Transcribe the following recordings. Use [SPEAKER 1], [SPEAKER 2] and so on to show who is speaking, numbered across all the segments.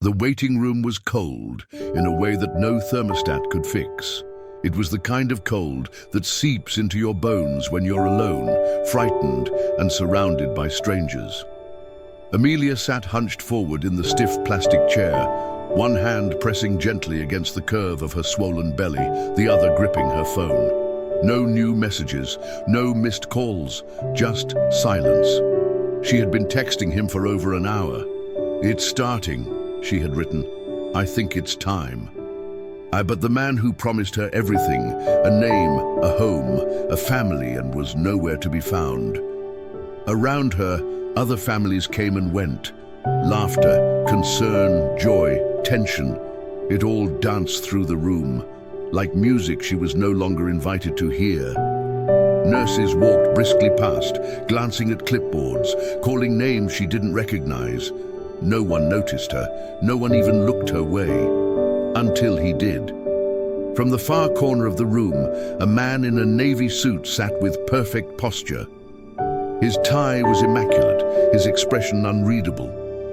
[SPEAKER 1] The waiting room was cold in a way that no thermostat could fix. It was the kind of cold that seeps into your bones when you're alone, frightened, and surrounded by strangers. Amelia sat hunched forward in the stiff plastic chair, one hand pressing gently against the curve of her swollen belly, the other gripping her phone. No new messages, no missed calls, just silence. She had been texting him for over an hour. "It's starting," she had written. "I think it's time." But the man who promised her everything, a name, a home, a family, and was nowhere to be found. Around her, other families came and went. Laughter, concern, joy, tension. It all danced through the room. Like music she was no longer invited to hear. Nurses walked briskly past, glancing at clipboards, calling names she didn't recognize. No one noticed her, no one even looked her way. Until he did. From the far corner of the room, a man in a navy suit sat with perfect posture. His tie was immaculate, his expression unreadable.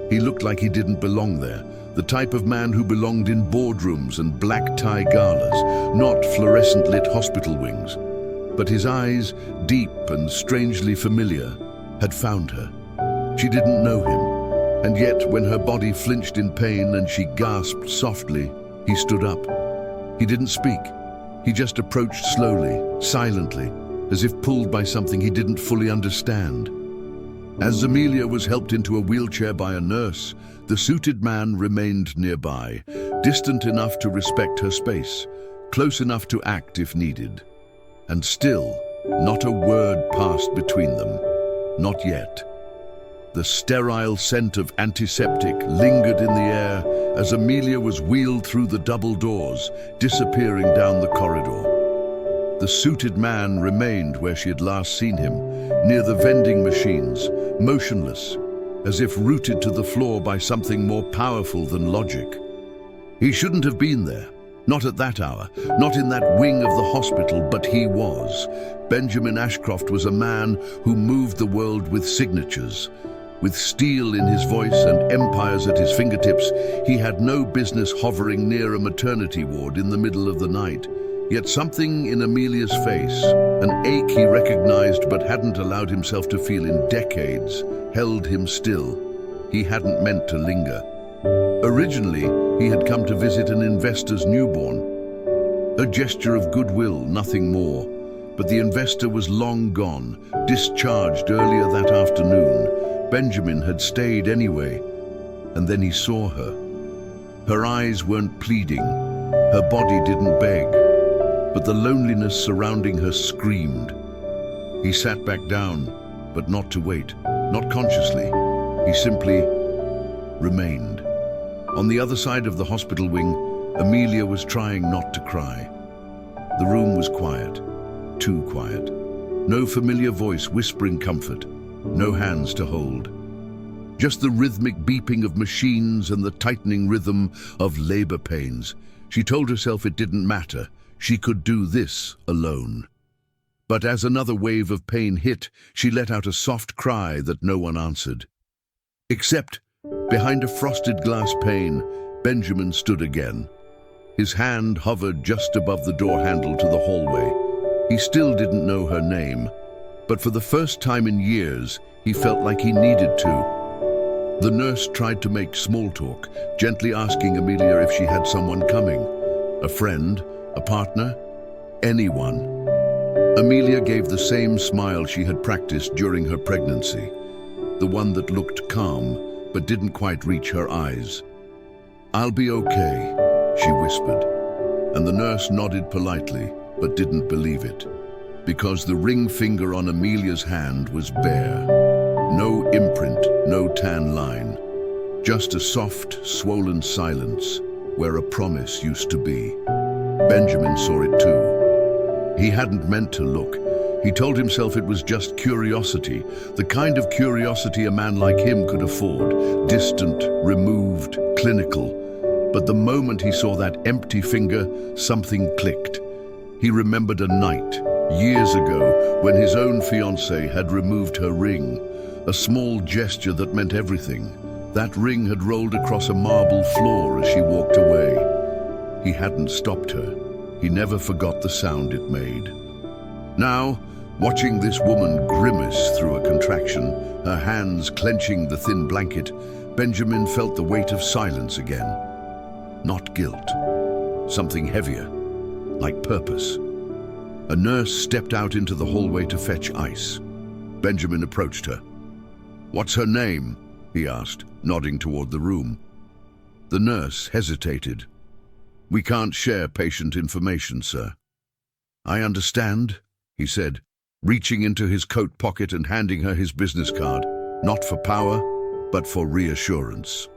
[SPEAKER 1] He looked like he didn't belong there, the type of man who belonged in boardrooms and black tie galas, not fluorescent-lit hospital wings. But his eyes, deep and strangely familiar, had found her. She didn't know him, and yet when her body flinched in pain and she gasped softly, he stood up. He didn't speak. He just approached slowly, silently, as if pulled by something he didn't fully understand. As Amelia was helped into a wheelchair by a nurse, the suited man remained nearby, distant enough to respect her space, close enough to act if needed. And still, not a word passed between them. Not yet. The sterile scent of antiseptic lingered in the air as Amelia was wheeled through the double doors, disappearing down the corridor. The suited man remained where she had last seen him, near the vending machines, motionless, as if rooted to the floor by something more powerful than logic. He shouldn't have been there. Not at that hour, not in that wing of the hospital, but he was. Benjamin Ashcroft was a man who moved the world with signatures. With steel in his voice and empires at his fingertips, he had no business hovering near a maternity ward in the middle of the night. Yet something in Amelia's face, an ache he recognized but hadn't allowed himself to feel in decades, held him still. He hadn't meant to linger. Originally, he had come to visit an investor's newborn. A gesture of goodwill, nothing more. But the investor was long gone, discharged earlier that afternoon. Benjamin had stayed anyway, and then he saw her. Her eyes weren't pleading, her body didn't beg, but the loneliness surrounding her screamed. He sat back down, but not to wait, not consciously. He simply remained. On the other side of the hospital wing, Amelia was trying not to cry. The room was quiet, too quiet. No familiar voice whispering comfort. No hands to hold. Just the rhythmic beeping of machines and the tightening rhythm of labor pains. She told herself it didn't matter. She could do this alone. But as another wave of pain hit, she let out a soft cry that no one answered. Except, behind a frosted glass pane, Benjamin stood again. His hand hovered just above the door handle to the hallway. He still didn't know her name. But for the first time in years, he felt like he needed to. The nurse tried to make small talk, gently asking Amelia if she had someone coming. A friend, a partner, anyone. Amelia gave the same smile she had practiced during her pregnancy, the one that looked calm, but didn't quite reach her eyes. "I'll be okay," she whispered, and the nurse nodded politely, but didn't believe it. Because the ring finger on Amelia's hand was bare. No imprint, no tan line. Just a soft, swollen silence where a promise used to be. Benjamin saw it too. He hadn't meant to look. He told himself it was just curiosity, the kind of curiosity a man like him could afford, distant, removed, clinical. But the moment he saw that empty finger, something clicked. He remembered a night, years ago, when his own fiancée had removed her ring, a small gesture that meant everything. That ring had rolled across a marble floor as she walked away. He hadn't stopped her. He never forgot the sound it made. Now, watching this woman grimace through a contraction, her hands clenching the thin blanket, Benjamin felt the weight of silence again. Not guilt. Something heavier, like purpose. A nurse stepped out into the hallway to fetch ice. Benjamin approached her. "What's her name?" he asked, nodding toward the room. The nurse hesitated. "We can't share patient information, sir." "I understand," he said, reaching into his coat pocket and handing her his business card. "Not for power, but for reassurance.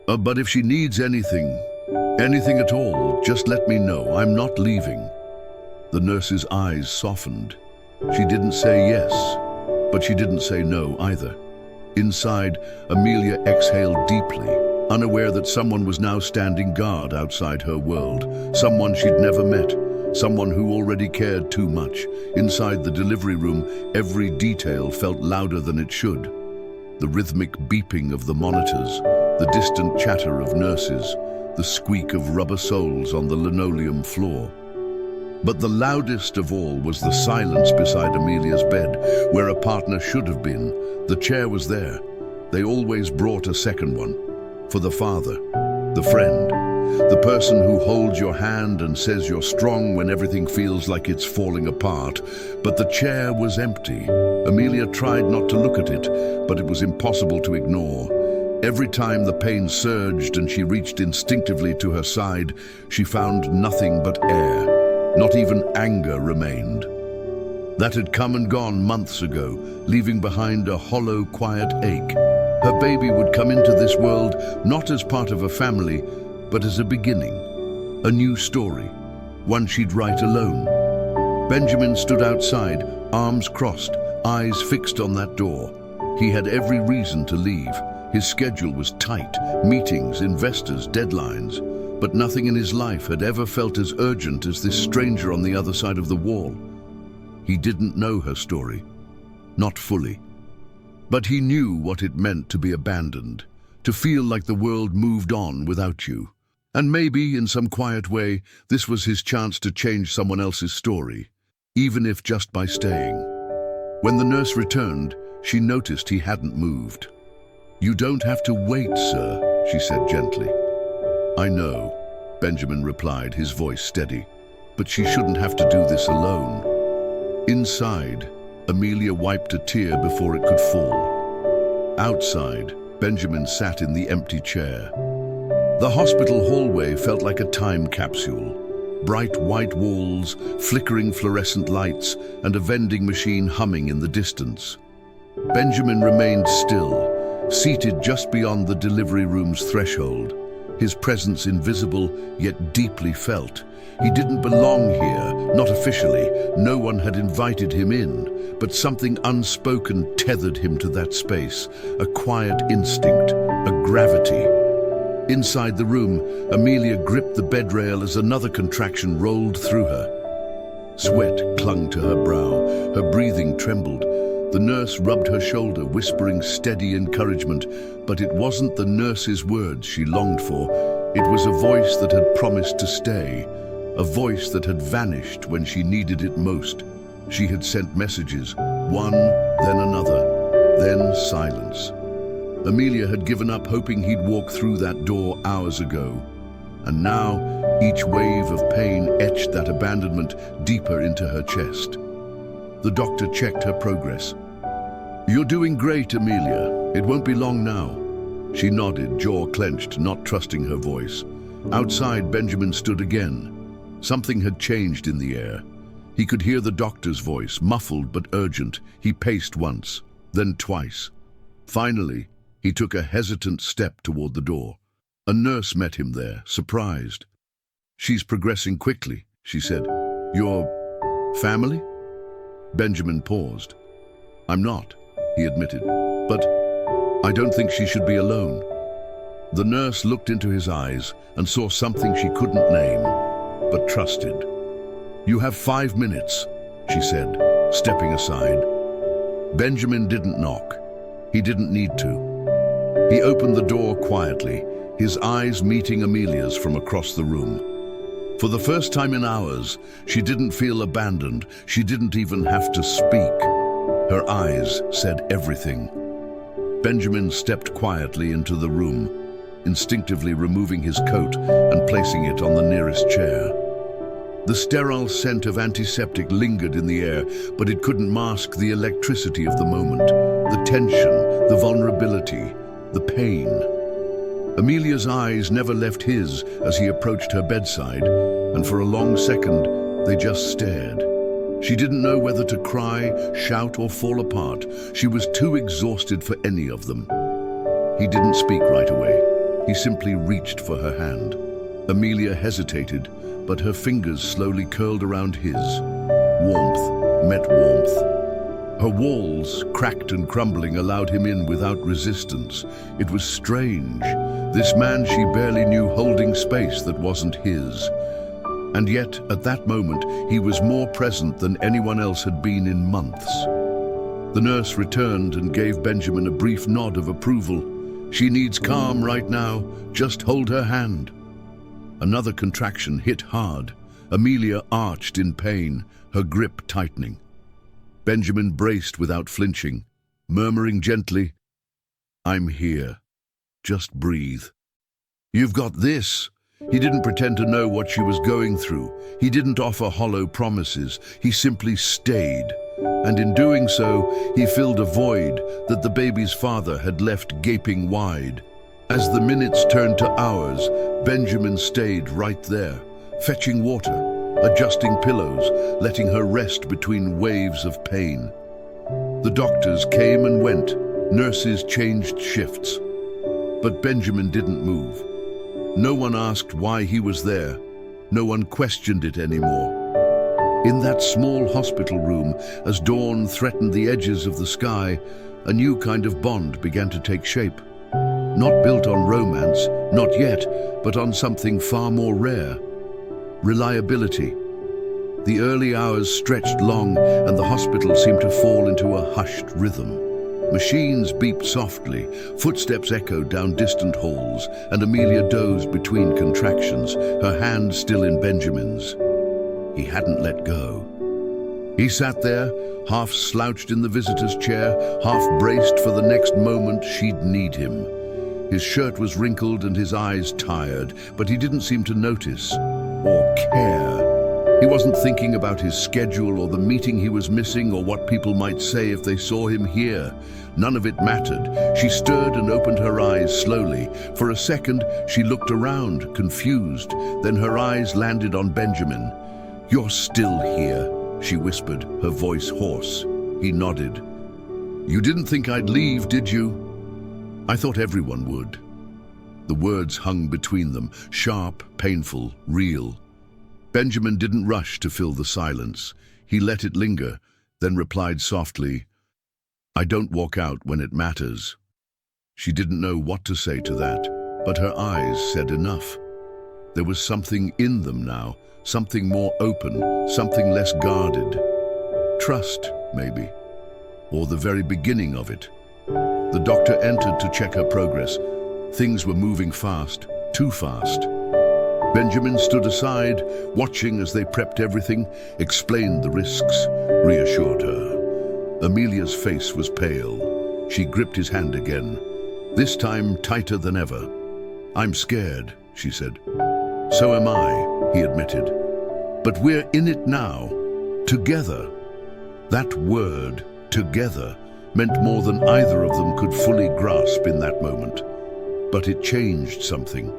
[SPEAKER 1] But if she needs anything at all, just let me know. I'm not leaving." The nurse's eyes softened. She didn't say yes, but she didn't say no either. Inside, Amelia exhaled deeply, unaware that someone was now standing guard outside her world, someone she'd never met, someone who already cared too much. Inside the delivery room, every detail felt louder than it should. The rhythmic beeping of the monitors, the distant chatter of nurses, the squeak of rubber soles on the linoleum floor. But the loudest of all was the silence beside Amelia's bed, where a partner should have been. The chair was there. They always brought a second one. For the father, the friend, the person who holds your hand and says you're strong when everything feels like it's falling apart. But the chair was empty. Amelia tried not to look at it, but it was impossible to ignore. Every time the pain surged and she reached instinctively to her side, she found nothing but air. Not even anger remained. That had come and gone months ago, leaving behind a hollow, quiet ache. Her baby would come into this world not as part of a family, but as a beginning, a new story, one she'd write alone. Benjamin stood outside, arms crossed, eyes fixed on that door. He had every reason to leave. His schedule was tight, meetings, investors, deadlines. But nothing in his life had ever felt as urgent as this stranger on the other side of the wall. He didn't know her story, not fully. But he knew what it meant to be abandoned, to feel like the world moved on without you. And maybe, in some quiet way, this was his chance to change someone else's story, even if just by staying. When the nurse returned, she noticed he hadn't moved. "You don't have to wait, sir," she said gently. "I know," Benjamin replied, his voice steady, "but she shouldn't have to do this alone." Inside, Amelia wiped a tear before it could fall. Outside, Benjamin sat in the empty chair. The hospital hallway felt like a time capsule. Bright white walls, flickering fluorescent lights, and a vending machine humming in the distance. Benjamin remained still, seated just beyond the delivery room's threshold. His presence invisible, yet deeply felt. He didn't belong here, not officially. No one had invited him in, but something unspoken tethered him to that space. A quiet instinct, a gravity. Inside the room, Amelia gripped the bed rail as another contraction rolled through her. Sweat clung to her brow, her breathing trembled. The nurse rubbed her shoulder, whispering steady encouragement, but it wasn't the nurse's words she longed for. It was a voice that had promised to stay, a voice that had vanished when she needed it most. She had sent messages, one, then another, then silence. Amelia had given up hoping he'd walk through that door hours ago. And now, each wave of pain etched that abandonment deeper into her chest. The doctor checked her progress. "You're doing great, Amelia. It won't be long now." She nodded, jaw clenched, not trusting her voice. Outside, Benjamin stood again. Something had changed in the air. He could hear the doctor's voice, muffled but urgent. He paced once, then twice. Finally, he took a hesitant step toward the door. A nurse met him there, surprised. "She's progressing quickly," she said. "Your family?" Benjamin paused. "I'm not," he admitted, "but I don't think she should be alone." The nurse looked into his eyes and saw something she couldn't name, but trusted. "You have 5 minutes," she said, stepping aside. Benjamin didn't knock. He didn't need to. He opened the door quietly, his eyes meeting Amelia's from across the room. For the first time in hours, she didn't feel abandoned. She didn't even have to speak. Her eyes said everything. Benjamin stepped quietly into the room, instinctively removing his coat and placing it on the nearest chair. The sterile scent of antiseptic lingered in the air, but it couldn't mask the electricity of the moment, the tension, the vulnerability, the pain. Amelia's eyes never left his as he approached her bedside, and for a long second, they just stared. She didn't know whether to cry, shout, or fall apart. She was too exhausted for any of them. He didn't speak right away. He simply reached for her hand. Amelia hesitated, but her fingers slowly curled around his. Warmth met warmth. Her walls, cracked and crumbling, allowed him in without resistance. It was strange. This man she barely knew holding space that wasn't his. And yet, at that moment, he was more present than anyone else had been in months. The nurse returned and gave Benjamin a brief nod of approval. She needs calm right now. Just hold her hand. Another contraction hit hard. Amelia arched in pain, her grip tightening. Benjamin braced without flinching, murmuring gently, "I'm here. Just breathe. You've got this." He didn't pretend to know what she was going through. He didn't offer hollow promises. He simply stayed. And in doing so, he filled a void that the baby's father had left gaping wide. As the minutes turned to hours, Benjamin stayed right there, fetching water, adjusting pillows, letting her rest between waves of pain. The doctors came and went, nurses changed shifts. But Benjamin didn't move. No one asked why he was there. No one questioned it anymore. In that small hospital room, as dawn threatened the edges of the sky, a new kind of bond began to take shape. Not built on romance, not yet, but on something far more rare. Reliability. The early hours stretched long, and the hospital seemed to fall into a hushed rhythm. Machines beeped softly, footsteps echoed down distant halls, and Amelia dozed between contractions, her hand still in Benjamin's. He hadn't let go. He sat there, half slouched in the visitor's chair, half braced for the next moment she'd need him. His shirt was wrinkled and his eyes tired, but he didn't seem to notice or care. He wasn't thinking about his schedule or the meeting he was missing or what people might say if they saw him here. None of it mattered. She stirred and opened her eyes slowly. For a second, she looked around, confused. Then her eyes landed on Benjamin. "You're still here," she whispered, her voice hoarse. He nodded. "You didn't think I'd leave, did you?" "I thought everyone would." The words hung between them, sharp, painful, real. Benjamin didn't rush to fill the silence. He let it linger, then replied softly, "I don't walk out when it matters." She didn't know what to say to that, but her eyes said enough. There was something in them now, something more open, something less guarded. Trust, maybe, or the very beginning of it. The doctor entered to check her progress. Things were moving fast, too fast. Benjamin stood aside, watching as they prepped everything, explained the risks, reassured her. Amelia's face was pale. She gripped his hand again, this time tighter than ever. "I'm scared," she said. "So am I," he admitted. "But we're in it now, together." That word, together, meant more than either of them could fully grasp in that moment. But it changed something.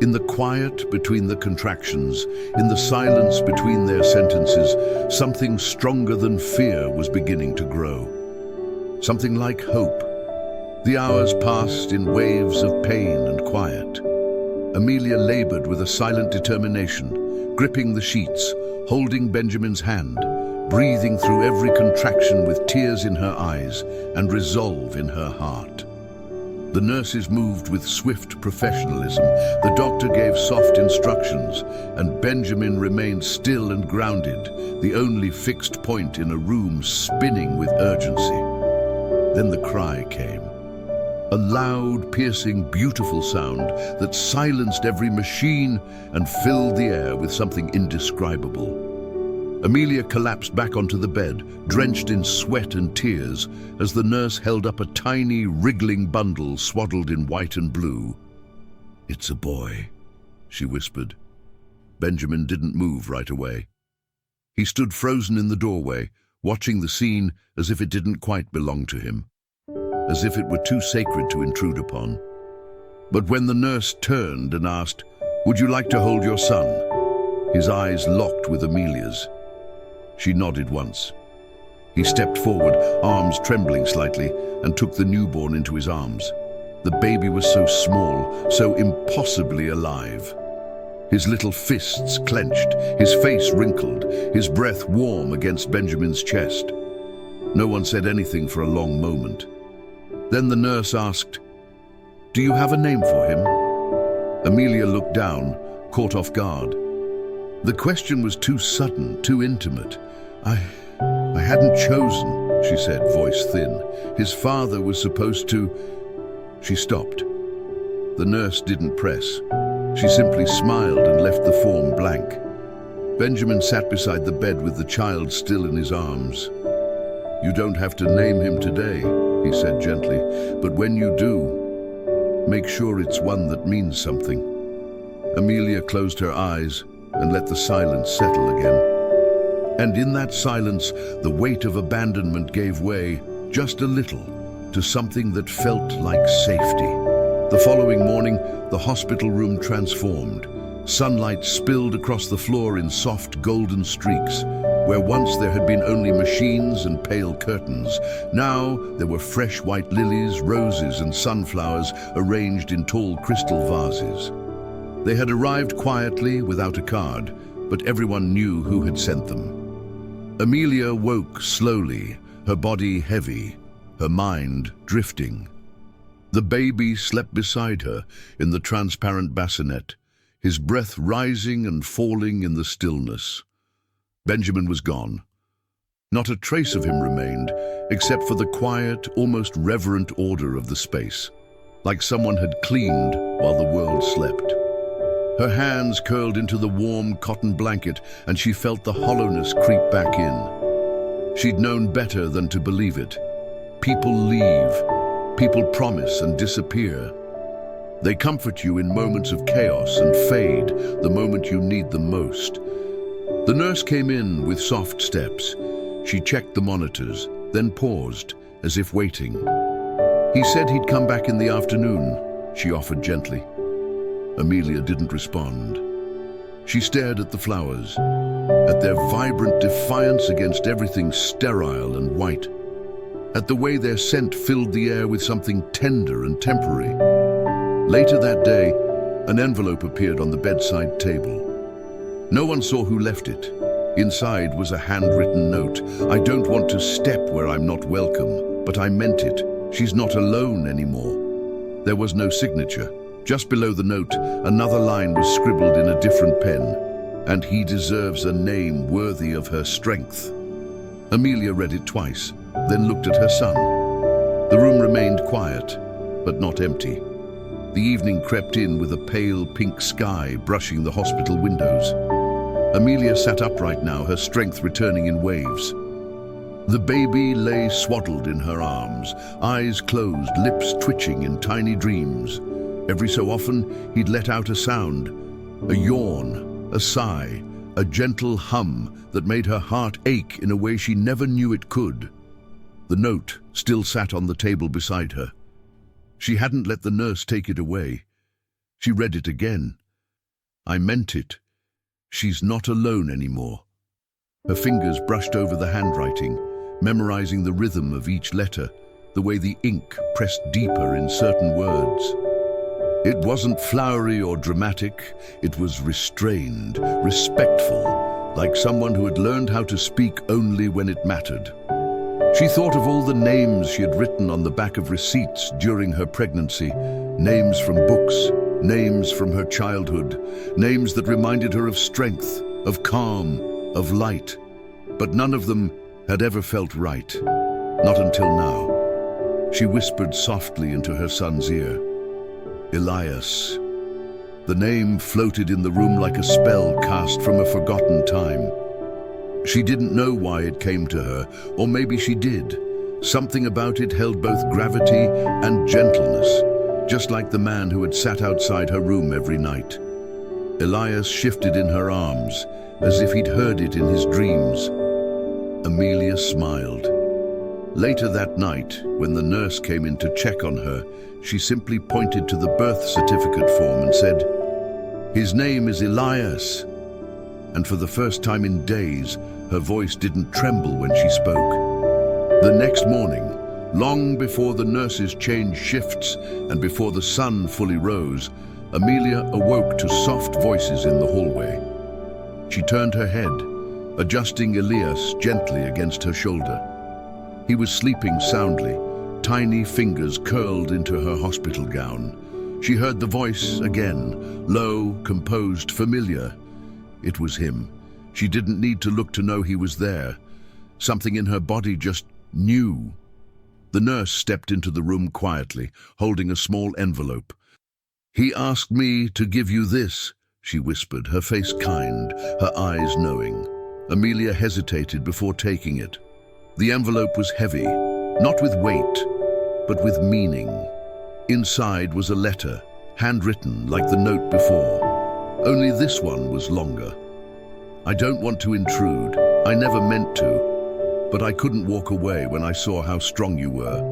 [SPEAKER 1] In the quiet between the contractions, in the silence between their sentences, something stronger than fear was beginning to grow. Something like hope. The hours passed in waves of pain and quiet. Amelia labored with a silent determination, gripping the sheets, holding Benjamin's hand, breathing through every contraction with tears in her eyes and resolve in her heart. The nurses moved with swift professionalism. The doctor gave soft instructions, and Benjamin remained still and grounded, the only fixed point in a room spinning with urgency. Then the cry came. a loud, piercing, beautiful sound that silenced every machine and filled the air with something indescribable. Amelia collapsed back onto the bed, drenched in sweat and tears, as the nurse held up a tiny, wriggling bundle swaddled in white and blue. "It's a boy," she whispered. Benjamin didn't move right away. He stood frozen in the doorway, watching the scene as if it didn't quite belong to him, as if it were too sacred to intrude upon. But when the nurse turned and asked, "Would you like to hold your son?" his eyes locked with Amelia's. She nodded once. He stepped forward, arms trembling slightly, and took the newborn into his arms. The baby was so small, so impossibly alive. His little fists clenched, his face wrinkled, his breath warm against Benjamin's chest. No one said anything for a long moment. Then the nurse asked, "Do you have a name for him?" Amelia looked down, caught off guard. The question was too sudden, too intimate. I hadn't chosen," she said, voice thin. "His father was supposed to—" She stopped. The nurse didn't press. She simply smiled and left the form blank. Benjamin sat beside the bed with the child still in his arms. "You don't have to name him today," he said gently, "but when you do, make sure it's one that means something." Amelia closed her eyes and let the silence settle again. And in that silence, the weight of abandonment gave way, just a little, to something that felt like safety. The following morning, the hospital room transformed. Sunlight spilled across the floor in soft golden streaks. Where once there had been only machines and pale curtains, now there were fresh white lilies, roses, and sunflowers arranged in tall crystal vases. They had arrived quietly, without a card, but everyone knew who had sent them. Amelia woke slowly, her body heavy, her mind drifting. The baby slept beside her in the transparent bassinet, his breath rising and falling in the stillness. Benjamin was gone. Not a trace of him remained, except for the quiet, almost reverent order of the space, like someone had cleaned while the world slept. Her hands curled into the warm cotton blanket, and she felt the hollowness creep back in. She'd known better than to believe it. People leave. People promise and disappear. They comfort you in moments of chaos and fade the moment you need them most. The nurse came in with soft steps. She checked the monitors, then paused, as if waiting. "He said he'd come back in the afternoon," she offered gently. Amelia didn't respond. She stared at the flowers, at their vibrant defiance against everything sterile and white, at the way their scent filled the air with something tender and temporary. Later that day, an envelope appeared on the bedside table. No one saw who left it. Inside was a handwritten note. "I don't want to step where I'm not welcome, but I meant it. She's not alone anymore." There was no signature. Just below the note, another line was scribbled in a different pen. "And he deserves a name worthy of her strength." Amelia read it twice, then looked at her son. The room remained quiet, but not empty. The evening crept in with a pale pink sky brushing the hospital windows. Amelia sat upright now, her strength returning in waves. The baby lay swaddled in her arms, eyes closed, lips twitching in tiny dreams. Every so often, he'd let out a sound, a yawn, a sigh, a gentle hum that made her heart ache in a way she never knew it could. The note still sat on the table beside her. She hadn't let the nurse take it away. She read it again. "I meant it. She's not alone anymore." Her fingers brushed over the handwriting, memorizing the rhythm of each letter, the way the ink pressed deeper in certain words. It wasn't flowery or dramatic, it was restrained, respectful, like someone who had learned how to speak only when it mattered. She thought of all the names she had written on the back of receipts during her pregnancy, names from books, names from her childhood, names that reminded her of strength, of calm, of light. But none of them had ever felt right, not until now. She whispered softly into her son's ear. Elias. The name floated in the room like a spell cast from a forgotten time. She didn't know why it came to her, or maybe she did. Something about it held both gravity and gentleness, just like the man who had sat outside her room every night. Elias shifted in her arms, as if he'd heard it in his dreams. Amelia smiled. Later that night, when the nurse came in to check on her, she simply pointed to the birth certificate form and said, "His name is Elias." And for the first time in days, her voice didn't tremble when she spoke. The next morning, long before the nurses changed shifts and before the sun fully rose, Amelia awoke to soft voices in the hallway. She turned her head, adjusting Elias gently against her shoulder. He was sleeping soundly, tiny fingers curled into her hospital gown. She heard the voice again, low, composed, familiar. It was him. She didn't need to look to know he was there. Something in her body just knew. The nurse stepped into the room quietly, holding a small envelope. "He asked me to give you this," she whispered, her face kind, her eyes knowing. Amelia hesitated before taking it. The envelope was heavy, not with weight, but with meaning. Inside was a letter, handwritten like the note before. Only this one was longer. "I don't want to intrude. I never meant to. But I couldn't walk away when I saw how strong you were.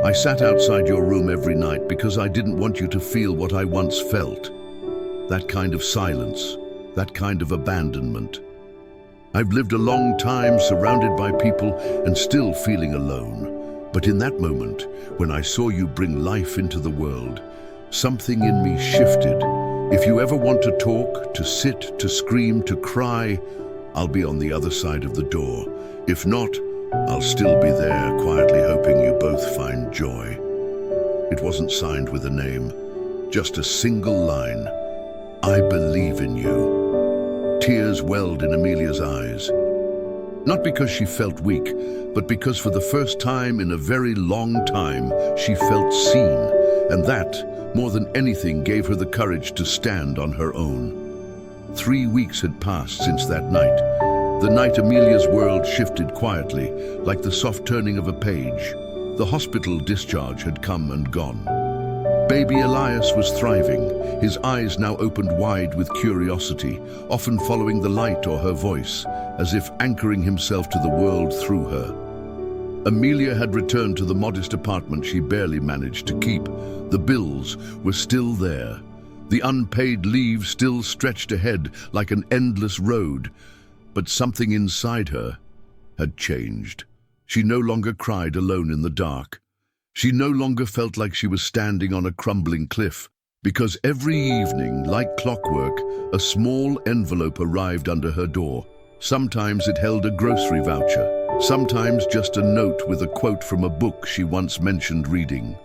[SPEAKER 1] I sat outside your room every night because I didn't want you to feel what I once felt. That kind of silence, that kind of abandonment. I've lived a long time surrounded by people and still feeling alone. But in that moment, when I saw you bring life into the world, something in me shifted. If you ever want to talk, to sit, to scream, to cry, I'll be on the other side of the door. If not, I'll still be there, quietly hoping you both find joy." It wasn't signed with a name, just a single line. "I believe in you." Tears welled in Amelia's eyes. Not because she felt weak, but because for the first time in a very long time, she felt seen. And that, more than anything, gave her the courage to stand on her own. 3 weeks had passed since that night. The night Amelia's world shifted quietly, like the soft turning of a page. The hospital discharge had come and gone. Baby Elias was thriving, his eyes now opened wide with curiosity, often following the light or her voice, as if anchoring himself to the world through her. Amelia had returned to the modest apartment she barely managed to keep. The bills were still there. The unpaid leave still stretched ahead like an endless road. But something inside her had changed. She no longer cried alone in the dark. She no longer felt like she was standing on a crumbling cliff, because every evening, like clockwork, a small envelope arrived under her door. Sometimes it held a grocery voucher, sometimes just a note with a quote from a book she once mentioned reading.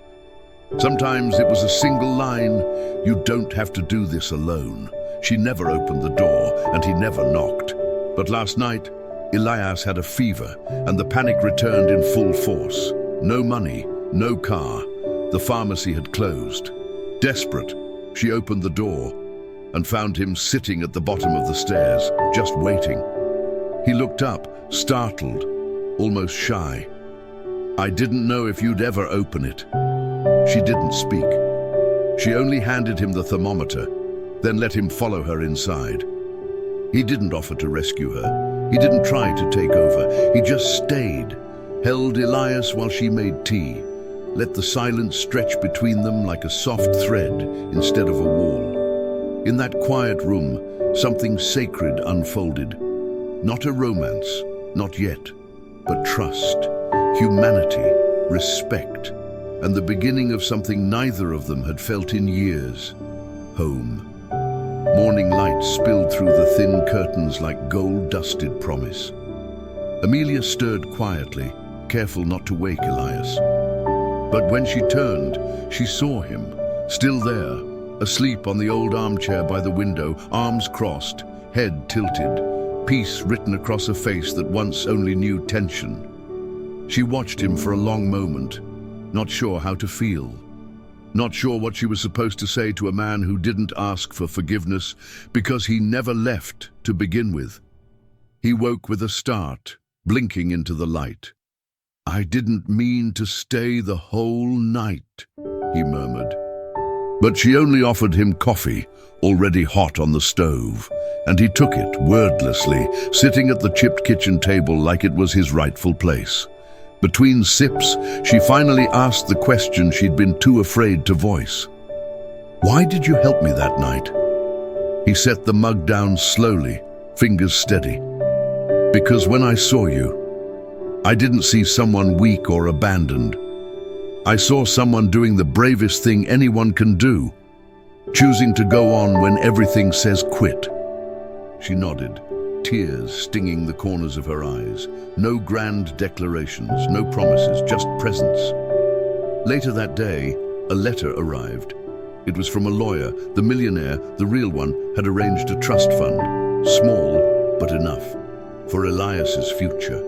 [SPEAKER 1] Sometimes it was a single line, "You don't have to do this alone." She never opened the door, and he never knocked. But last night, Elias had a fever, and the panic returned in full force. No money, no car. The pharmacy had closed. Desperate, she opened the door and found him sitting at the bottom of the stairs, just waiting. He looked up, startled, almost shy. "I didn't know if you'd ever open it." She didn't speak. She only handed him the thermometer, then let him follow her inside. He didn't offer to rescue her. He didn't try to take over. He just stayed, held Elias while she made tea, let the silence stretch between them like a soft thread instead of a wall. In that quiet room, something sacred unfolded. Not a romance, not yet, but trust, humanity, respect, and the beginning of something neither of them had felt in years: home. Morning light spilled through the thin curtains like gold-dusted promise. Amelia stirred quietly, careful not to wake Elias. But when she turned, she saw him, still there, asleep on the old armchair by the window, arms crossed, head tilted, peace written across a face that once only knew tension. She watched him for a long moment, not sure how to feel. Not sure what she was supposed to say to a man who didn't ask for forgiveness because he never left to begin with. He woke with a start, blinking into the light. "I didn't mean to stay the whole night," he murmured. But she only offered him coffee, already hot on the stove, and he took it wordlessly, sitting at the chipped kitchen table like it was his rightful place. Between sips, she finally asked the question she'd been too afraid to voice. "Why did you help me that night?" He set the mug down slowly, fingers steady. "Because when I saw you, I didn't see someone weak or abandoned. I saw someone doing the bravest thing anyone can do, choosing to go on when everything says quit." She nodded, tears stinging the corners of her eyes. No grand declarations, no promises, just presence. Later that day, a letter arrived. It was from a lawyer. The millionaire, the real one, had arranged a trust fund, small but enough, for Elias's future.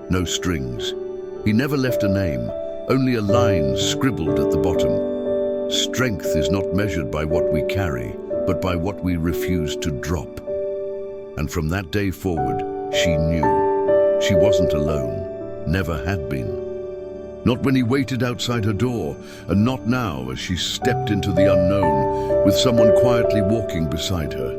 [SPEAKER 1] No strings. He never left a name, only a line scribbled at the bottom. "Strength is not measured by what we carry, but by what we refuse to drop." And from that day forward, she knew. She wasn't alone, never had been. Not when he waited outside her door, and not now as she stepped into the unknown, with someone quietly walking beside her.